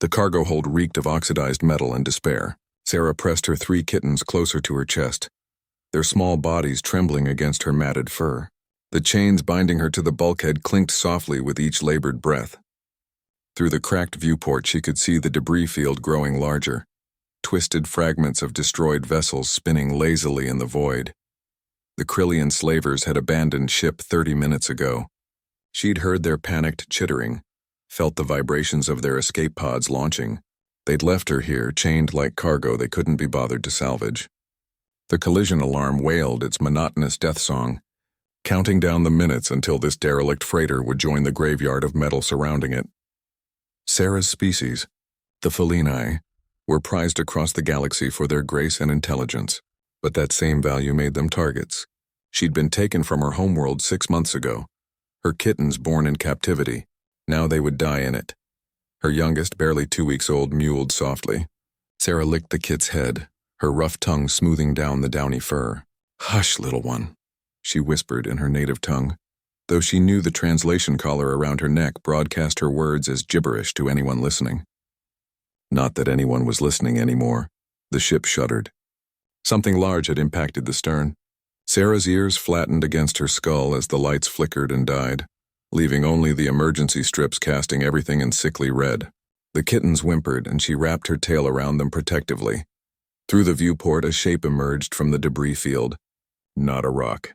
The cargo hold reeked of oxidized metal and despair. Sarah pressed her 3 kittens closer to her chest, their small bodies trembling against her matted fur. The chains binding her to the bulkhead clinked softly with each labored breath. Through the cracked viewport she could see the debris field growing larger, twisted fragments of destroyed vessels spinning lazily in the void. The Krillian slavers had abandoned ship 30 minutes ago. She'd heard their panicked chittering, felt the vibrations of their escape pods launching. They'd left her here, chained like cargo they couldn't be bothered to salvage. The collision alarm wailed its monotonous death song, counting down the minutes until this derelict freighter would join the graveyard of metal surrounding it. Sarah's species, the Felini, were prized across the galaxy for their grace and intelligence, but that same value made them targets. She'd been taken from her homeworld 6 months ago, her kittens born in captivity. Now they would die in it. Her youngest, barely 2 weeks old, mewled softly. Sarah licked the kit's head, her rough tongue smoothing down the downy fur. "Hush, little one," she whispered in her native tongue, though she knew the translation collar around her neck broadcast her words as gibberish to anyone listening. Not that anyone was listening anymore. The ship shuddered. Something large had impacted the stern. Sarah's ears flattened against her skull as the lights flickered and died, leaving only the emergency strips casting everything in sickly red. The kittens whimpered, and she wrapped her tail around them protectively. Through the viewport, a shape emerged from the debris field. Not a rock.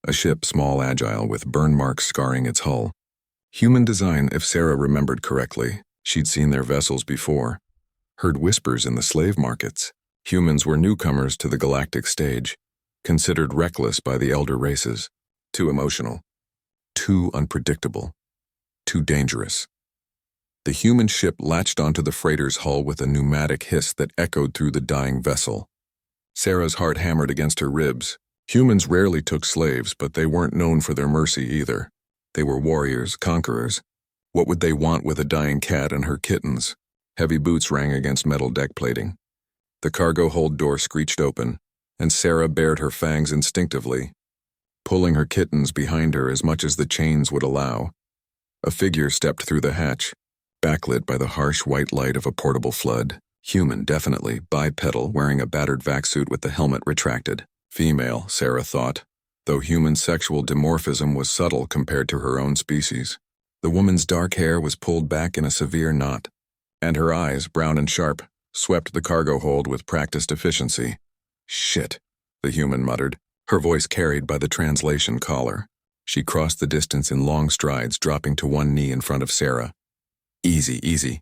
A ship, small, agile, with burn marks scarring its hull. Human design, if Sarah remembered correctly. She'd seen their vessels before, heard whispers in the slave markets. Humans were newcomers to the galactic stage, considered reckless by the elder races. Too emotional. Too unpredictable. Too dangerous. The human ship latched onto the freighter's hull with a pneumatic hiss that echoed through the dying vessel. Sarah's heart hammered against her ribs. Humans rarely took slaves, but they weren't known for their mercy either. They were warriors, conquerors. What would they want with a dying cat and her kittens? Heavy boots rang against metal deck plating. The cargo hold door screeched open, and Sarah bared her fangs instinctively, pulling her kittens behind her as much as the chains would allow. A figure stepped through the hatch, backlit by the harsh white light of a portable flood. Human, definitely, bipedal, wearing a battered vac suit with the helmet retracted. Female, Sarah thought, though human sexual dimorphism was subtle compared to her own species. The woman's dark hair was pulled back in a severe knot, and her eyes, brown and sharp, swept the cargo hold with practiced efficiency. "Shit," the human muttered, her voice carried by the translation collar. She crossed the distance in long strides, dropping to one knee in front of Sarah. "Easy, easy.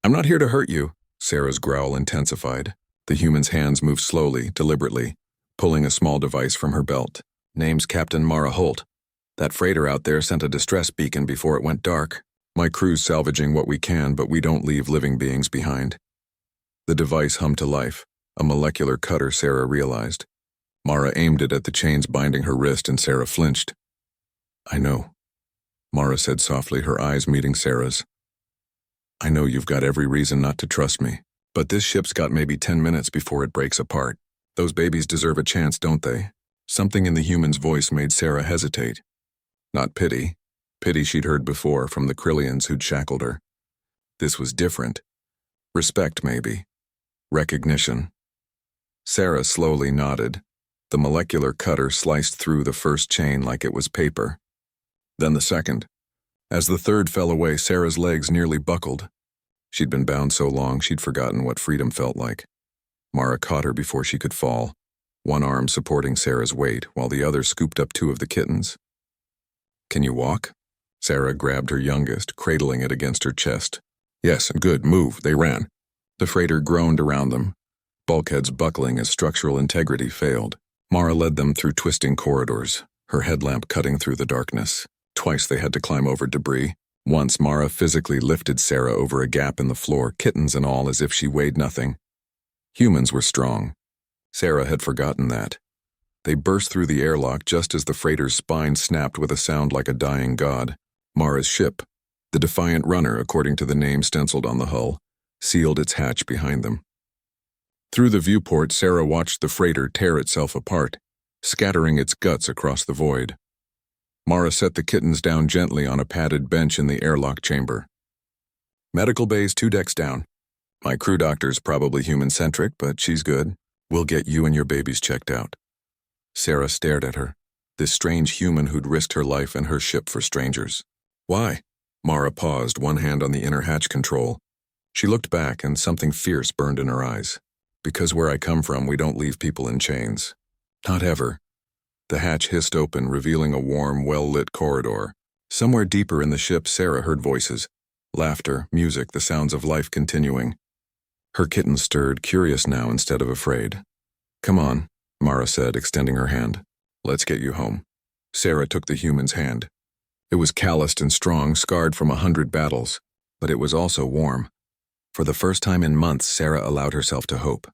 I'm not here to hurt you." Sarah's growl intensified. The human's hands moved slowly, deliberately, pulling a small device from her belt. "Name's Captain Mara Holt. That freighter out there sent a distress beacon before it went dark. My crew's salvaging what we can, but we don't leave living beings behind." The device hummed to life, a molecular cutter, Sarah realized. Mara aimed it at the chains binding her wrist, and Sarah flinched. "I know," Mara said softly, her eyes meeting Sarah's. "I know you've got every reason not to trust me, but this ship's got maybe 10 minutes before it breaks apart. Those babies deserve a chance, don't they?" Something in the human's voice made Sarah hesitate. Not pity. Pity she'd heard before from the Krillians who'd shackled her. This was different. Respect, maybe. Recognition. Sarah slowly nodded. The molecular cutter sliced through the first chain like it was paper. Then the second. As the third fell away, Sarah's legs nearly buckled. She'd been bound so long she'd forgotten what freedom felt like. Mara caught her before she could fall, one arm supporting Sarah's weight while the other scooped up 2 of the kittens. "Can you walk?" Sarah grabbed her youngest, cradling it against her chest. "Yes, good, move." They ran. The freighter groaned around them, bulkheads buckling as structural integrity failed. Mara led them through twisting corridors, her headlamp cutting through the darkness. Twice they had to climb over debris. Once Mara physically lifted Sarah over a gap in the floor, kittens and all, as if she weighed nothing. Humans were strong. Sarah had forgotten that. They burst through the airlock just as the freighter's spine snapped with a sound like a dying god. Mara's ship, the Defiant Runner according to the name stenciled on the hull, sealed its hatch behind them. Through the viewport, Sarah watched the freighter tear itself apart, scattering its guts across the void. Mara set the kittens down gently on a padded bench in the airlock chamber. "Medical bays 2 decks down. My crew doctor's probably human-centric, but she's good. We'll get you and your babies checked out. Sarah stared at her, this strange human who'd risked her life and her ship for strangers. Why? Mara paused, one hand on the inner hatch control. She looked back and something fierce burned in her eyes. Because where I come from, we don't leave people in chains. Not ever. The hatch hissed open, revealing a warm, well-lit corridor. Somewhere deeper in the ship, Sarah heard voices. Laughter, music, the sounds of life continuing. Her kitten stirred, curious now instead of afraid. Come on, Mara said, extending her hand. Let's get you home. Sarah took the human's hand. It was calloused and strong, scarred from 100 battles, but it was also warm. For the first time in months, Sarah allowed herself to hope.